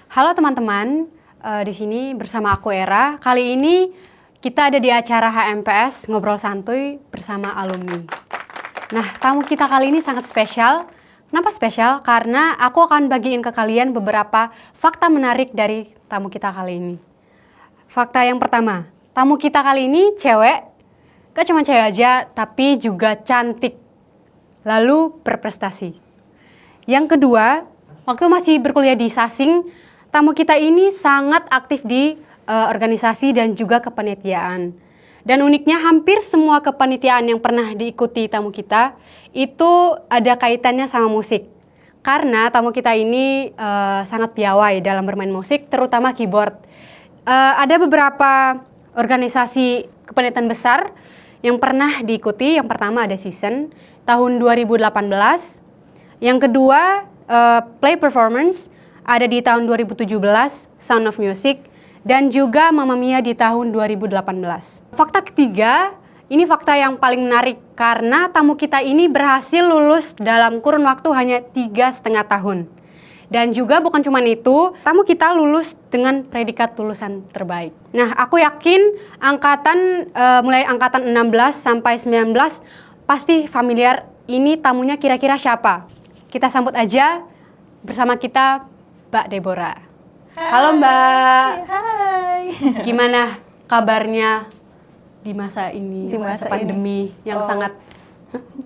Halo teman-teman, di sini bersama aku Era. Kali ini kita ada di acara HMPS Ngobrol Santuy bersama alumni. Nah, tamu kita kali ini sangat spesial. Kenapa spesial? Karena aku akan bagiin ke kalian beberapa fakta menarik dari tamu kita kali ini. Fakta yang pertama, tamu kita kali ini cewek. Gak cuma cewek aja, tapi juga cantik. Lalu berprestasi. Yang kedua, waktu masih berkuliah di Sasing, tamu kita ini sangat aktif di organisasi dan juga kepanitiaan. Dan uniknya hampir semua kepanitiaan yang pernah diikuti tamu kita itu ada kaitannya sama musik. Karena tamu kita ini sangat piawai dalam bermain musik, terutama keyboard. Ada beberapa organisasi kepanitiaan besar yang pernah diikuti. Yang pertama ada Season tahun 2018. Yang kedua Play Performance ada di tahun 2017, Sound of Music, dan juga Mamma Mia di tahun 2018. Fakta ketiga, ini fakta yang paling menarik karena tamu kita ini berhasil lulus dalam kurun waktu hanya 3,5 tahun. Dan juga bukan cuma itu, tamu kita lulus dengan predikat lulusan terbaik. Nah, aku yakin mulai angkatan 16 sampai 19 pasti familiar ini tamunya kira-kira siapa. Kita sambut aja bersama kita Mbak Deborah. Halo Mbak. Hai. Gimana kabarnya di masa ini, Di masa pandemi yang sangat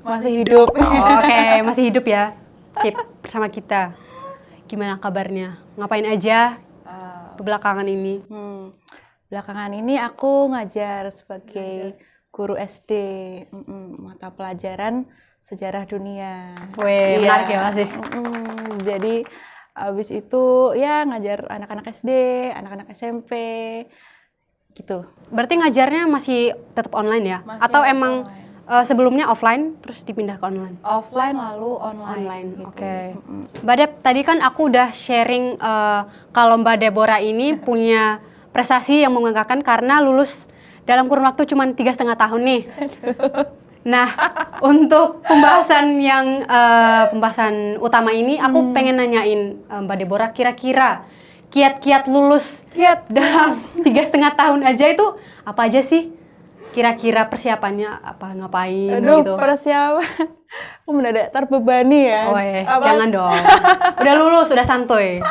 masih hidup. Oke, masih hidup ya. Sip, bersama kita. Gimana kabarnya? Ngapain aja belakangan ini? Belakangan ini aku ngajar sebagai guru SD, mata pelajaran sejarah dunia. Weh, menarik ya masih. Jadi abis itu ya ngajar anak-anak SD, anak-anak SMP, gitu. Berarti ngajarnya masih tetap online ya? Masih Atau masih emang sebelumnya offline terus dipindah ke online? Offline lalu online. Gitu. Oke. Mbak Deb, tadi kan aku udah sharing kalau Mbak Deborah ini punya prestasi yang membanggakan karena lulus dalam kurun waktu cuma 3,5 tahun nih. Nah, untuk pembahasan utama ini, aku pengen nanyain Mbak Deborah, kira-kira kiat-kiat lulus dalam 3,5 tahun aja itu apa aja sih? Kira-kira persiapannya apa, ngapain gitu? Persiapan. Aku mendadak terbebani ya. Oh jangan dong. Udah lulus, udah santuy.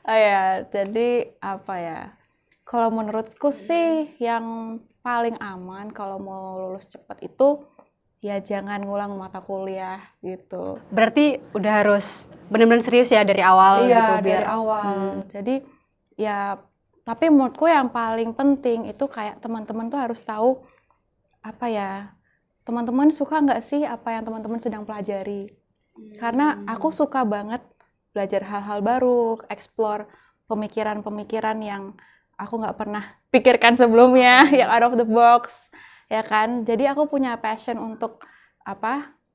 Oh ya, jadi apa ya? Kalau menurutku sih yang paling aman kalau mau lulus cepat itu ya jangan ngulang mata kuliah gitu. Berarti udah harus benar-benar serius ya dari awal gitu biar dari awal. Jadi ya tapi menurutku yang paling penting itu kayak teman-teman tuh harus tahu apa ya, teman-teman suka nggak sih apa yang teman-teman sedang pelajari. Karena aku suka banget belajar hal-hal baru, explore pemikiran-pemikiran yang aku nggak pernah pikirkan sebelumnya, yang out of the box, ya kan. Jadi aku punya passion untuk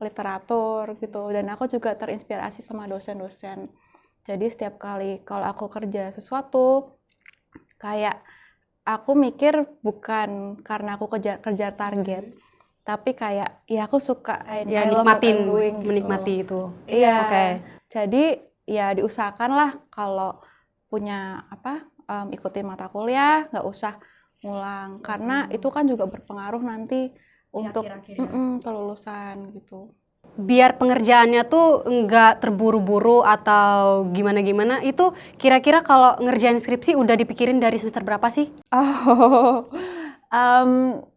literatur gitu, dan aku juga terinspirasi sama dosen-dosen. Jadi setiap kali kalau aku kerja sesuatu, kayak aku mikir bukan karena aku kejar target, tapi kayak ya aku suka ya, menikmati itu. Iya. Okay. Jadi ya diusahakanlah kalau punya ikutin mata kuliah, nggak usah ngulang karena itu kan juga berpengaruh nanti untuk kelulusan gitu. Biar pengerjaannya tuh nggak terburu-buru atau gimana-gimana, itu kira-kira kalau ngerjain skripsi udah dipikirin dari semester berapa sih?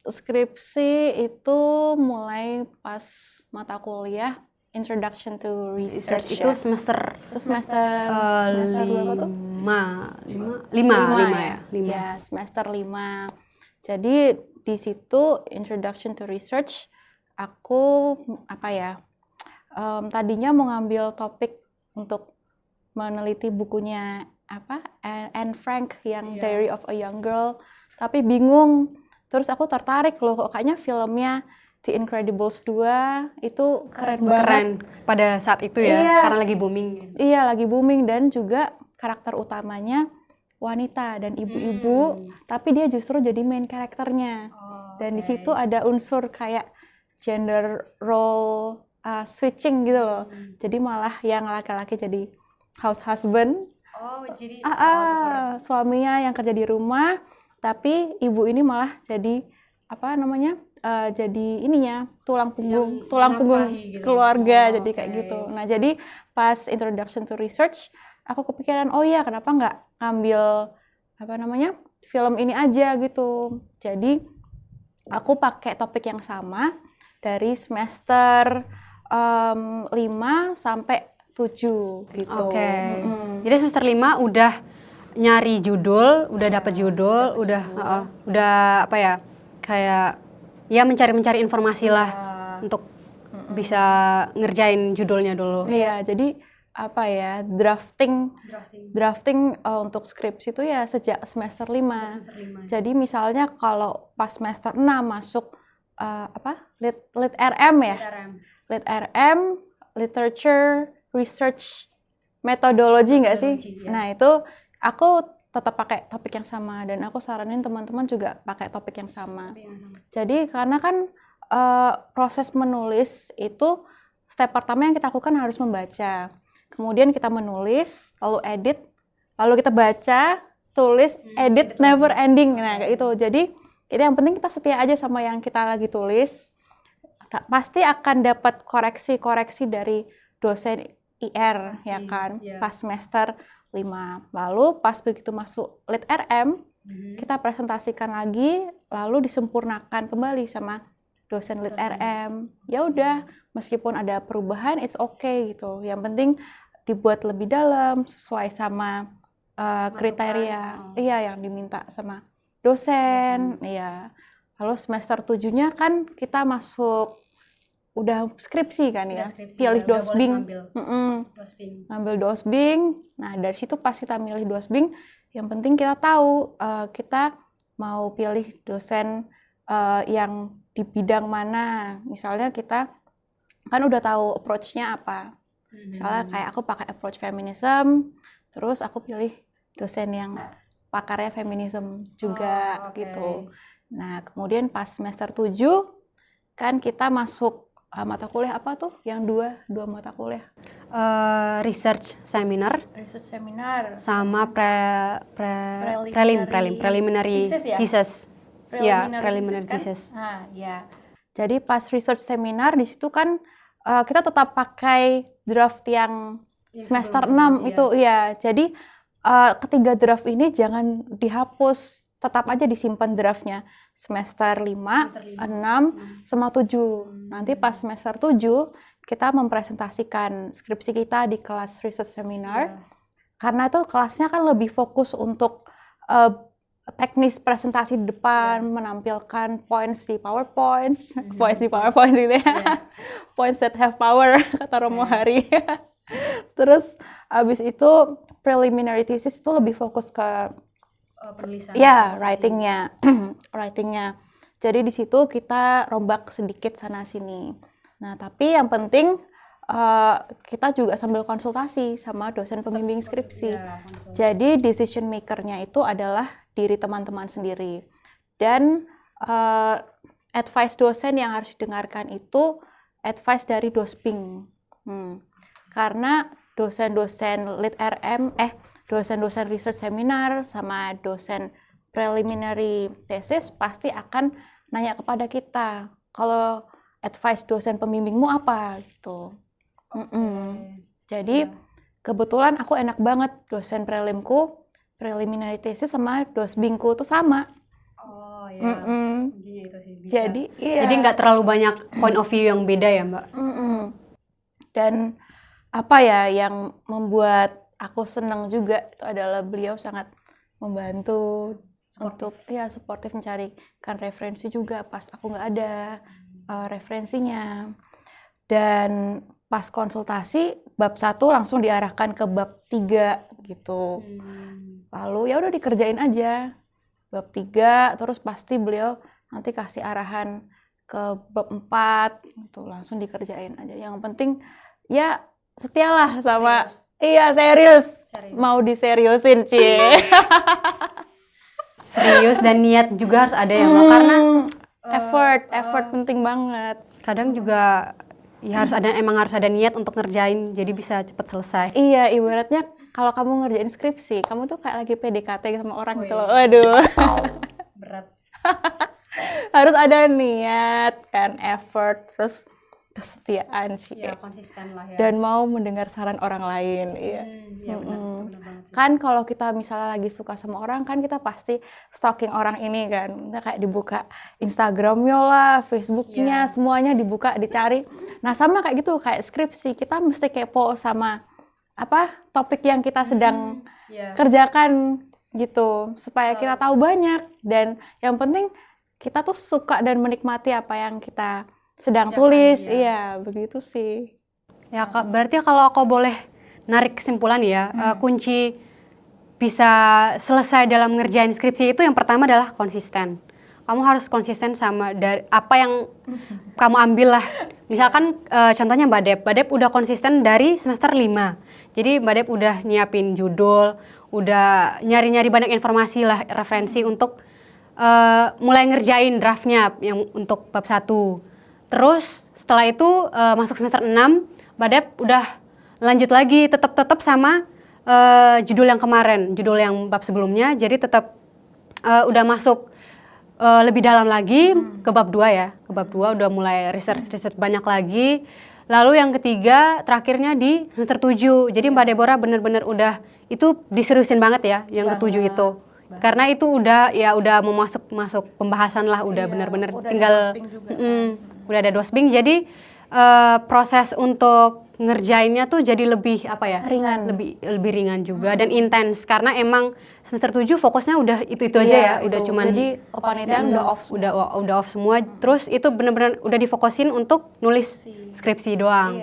Skripsi itu mulai pas mata kuliah Introduction to Research. Itu semester berapa tuh? 5 ya. Ya, semester 5. Jadi di situ Introduction to Research aku tadinya mau ngambil topik untuk meneliti bukunya Anne Frank yang Diary of a Young Girl, tapi bingung. Terus aku tertarik loh, kayaknya filmnya The Incredibles 2 itu keren banget pada saat itu ya, karena lagi booming. Iya, lagi booming, dan juga karakter utamanya wanita dan ibu-ibu, tapi dia justru jadi main karakternya. Dan di situ ada unsur kayak gender role switching gitu loh. Jadi malah yang laki-laki jadi house husband, Oh, jadi Suaminya yang kerja di rumah, tapi ibu ini malah jadi apa namanya? Jadi ininya tulang punggung menafkahi gitu. keluarga, Oh, jadi kayak oke. gitu. Nah, jadi pas introduction to research, aku kepikiran, oh iya, kenapa nggak ngambil apa namanya? Film ini aja gitu. Jadi aku pakai topik yang sama dari semester 5 sampai 7 gitu. Oke. Jadi semester 5 udah nyari judul, udah dapet judul, udah apa ya? Kayak ya mencari-mencari informasi lah untuk bisa ngerjain judulnya dulu. Iya, jadi apa ya? Drafting untuk skripsi itu ya sejak semester 5. Jadi misalnya kalau pas semester 6 masuk lit RM ya. Lit RM, literature, research, methodology nggak sih? Ya. Nah, itu aku tetap pakai topik yang sama dan aku saranin teman-teman juga pakai topik yang sama. Jadi karena kan proses menulis itu step pertama yang kita lakukan harus membaca. Kemudian kita menulis, lalu edit, lalu kita baca, tulis, edit, never ending. Nah, kayak itu. Jadi yang penting kita setia aja sama yang kita lagi tulis. Pasti akan dapat koreksi-koreksi dari dosen IR, ya kan, pas semester 5. Lalu pas begitu masuk lit RM, kita presentasikan lagi, lalu disempurnakan kembali sama dosen lit RM. Ya udah, meskipun ada perubahan, it's okay gitu. Yang penting dibuat lebih dalam, sesuai sama kriteria yang diminta sama dosen. Iya. Lalu semester 7-nya kan kita masuk udah skripsi kan ya, pilih dosbing, ngambil dosbing. Nah, dari situ pas kita milih dosbing, yang penting kita tahu kita mau pilih dosen yang di bidang mana. Misalnya kita kan udah tahu approach-nya apa. Misalnya kayak aku pakai approach feminism, terus aku pilih dosen yang pakarnya feminism juga gitu. Nah, kemudian pas semester 7 kan kita masuk mata kuliah apa tuh? Yang dua mata kuliah. Research seminar sama preliminary thesis. Preliminary thesis. Nah, ya. Jadi pas research seminar di situ kan kita tetap pakai draft yang semester 6 itu ya. Jadi ketiga draft ini jangan dihapus, tetap aja disimpan draftnya. Semester 5, 6, sama 7. Nanti pas semester 7, kita mempresentasikan skripsi kita di kelas research seminar. Karena itu kelasnya kan lebih fokus untuk teknis presentasi di depan, menampilkan points di PowerPoint, points gitu ya. Points that have power, kata Romo Hari. Terus abis itu preliminary thesis itu lebih fokus ke penulisan. Ya, writingnya. Jadi di situ kita rombak sedikit sana sini. Nah, tapi yang penting kita juga sambil konsultasi sama dosen pembimbing skripsi. Jadi decision maker-nya itu adalah diri teman-teman sendiri. Dan advice dosen yang harus didengarkan itu advice dari dosbing. Karena dosen-dosen lit RM, dosen-dosen research seminar sama dosen preliminary thesis pasti akan nanya kepada kita, kalau advice dosen pembimbingmu apa gitu. Jadi kebetulan aku enak banget, dosen prelimku, preliminary thesis sama dosbingku tuh sama. Oh ya, itu sih bisa. Jadi iya. Jadi nggak terlalu banyak point of view yang beda ya, Mbak? Dan apa ya yang membuat aku senang juga itu adalah beliau sangat membantu untuk suportif mencarikan referensi juga pas aku nggak ada referensinya. Dan pas konsultasi bab 1 langsung diarahkan ke bab 3 gitu. Lalu ya udah dikerjain aja bab 3, terus pasti beliau nanti kasih arahan ke bab 4 gitu, langsung dikerjain aja. Yang penting ya setialah sama serius. Mau diseriusin, Cie. Serius dan niat juga harus ada ya, Mbak. Karena effort penting banget. Kadang juga ya emang harus ada niat untuk ngerjain, jadi bisa cepat selesai. Iya, ibaratnya kalau kamu ngerjain skripsi, kamu tuh kayak lagi PDKT sama orang gitu loh. Waduh. Berat. Harus ada niat kan, effort, terus kesetiaan sih. Ya, konsisten lah ya. Dan mau mendengar saran orang lain. Iya. Ya benar banget sih. Kan kalau kita misalnya lagi suka sama orang kan kita pasti stalking orang ini kan. Kita kayak dibuka Instagramnya lah, Facebooknya, semuanya dibuka, dicari. Nah sama kayak gitu, kayak skripsi. Kita mesti kepo sama topik yang kita sedang kerjakan gitu. Supaya kita tahu banyak. Dan yang penting kita tuh suka dan menikmati apa yang kita sedang tulis. Iya, begitu sih. Ya Kak, berarti kalau aku boleh narik kesimpulan ya, kunci bisa selesai dalam ngerjain skripsi itu yang pertama adalah konsisten. Kamu harus konsisten sama dari apa yang kamu ambil lah. Misalkan contohnya Mbak Dep udah konsisten dari semester 5. Jadi Mbak Dep udah nyiapin judul, udah nyari-nyari banyak informasi lah, referensi untuk mulai ngerjain draftnya yang untuk bab 1. Terus setelah itu masuk semester 6, Mbak Dep udah lanjut lagi tetap sama judul yang kemarin, judul yang bab sebelumnya. Jadi tetap udah masuk lebih dalam lagi ke bab 2 ya. Ke bab 2 udah mulai research banyak lagi. Lalu yang ketiga terakhirnya di semester 7. Jadi Mbak Deborah bener-bener udah itu diseriusin banget ya yang ke-7 itu. Karena itu udah mau masuk pembahasan lah, udah bener-bener tinggal udah ada dosping, jadi proses untuk ngerjainnya tuh jadi lebih ringan, lebih ringan juga dan intens karena emang semester 7 fokusnya udah itu aja ya, udah cuman jadi kepanitiaan udah off semua. udah off semua, terus itu bener-bener udah difokusin untuk nulis skripsi doang.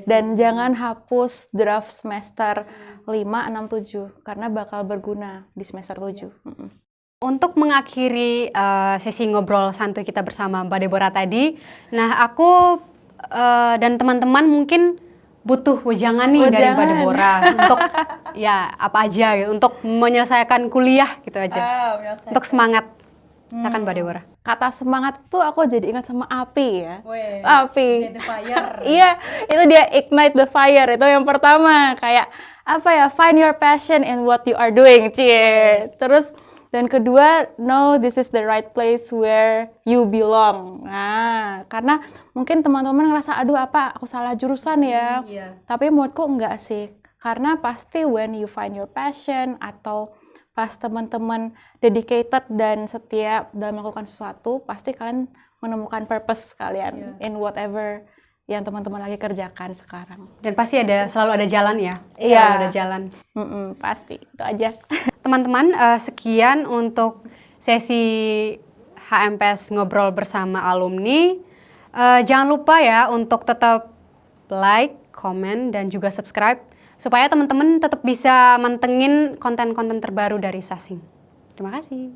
Dan jangan hapus draft semester 5, 6, 7 karena bakal berguna di semester 7. Untuk mengakhiri sesi ngobrol santuy kita bersama Mbak Deborah tadi, nah aku dan teman-teman mungkin butuh wejangan nih dari Mbak Deborah untuk ya apa aja gitu, untuk menyelesaikan kuliah gitu aja, untuk semangat. Silakan Mbak Deborah. Kata semangat tuh aku jadi ingat sama api ya. Api. The fire. Iya, itu dia ignite the fire. Itu yang pertama, kayak find your passion in what you are doing, cie. Terus dan kedua, know this is the right place where you belong. Nah, karena mungkin teman-teman ngerasa, aduh aku salah jurusan ya. Tapi menurutku enggak sih. Karena pasti when you find your passion atau pas teman-teman dedicated dan setia dalam melakukan sesuatu, pasti kalian menemukan purpose kalian in whatever yang teman-teman lagi kerjakan sekarang. Dan pasti selalu ada jalan ya? Iya. Selalu ada jalan. Pasti, itu aja. Teman-teman, sekian untuk sesi HMPS Ngobrol Bersama Alumni. Jangan lupa ya untuk tetap like, komen, dan juga subscribe supaya teman-teman tetap bisa mantengin konten-konten terbaru dari Sasing. Terima kasih.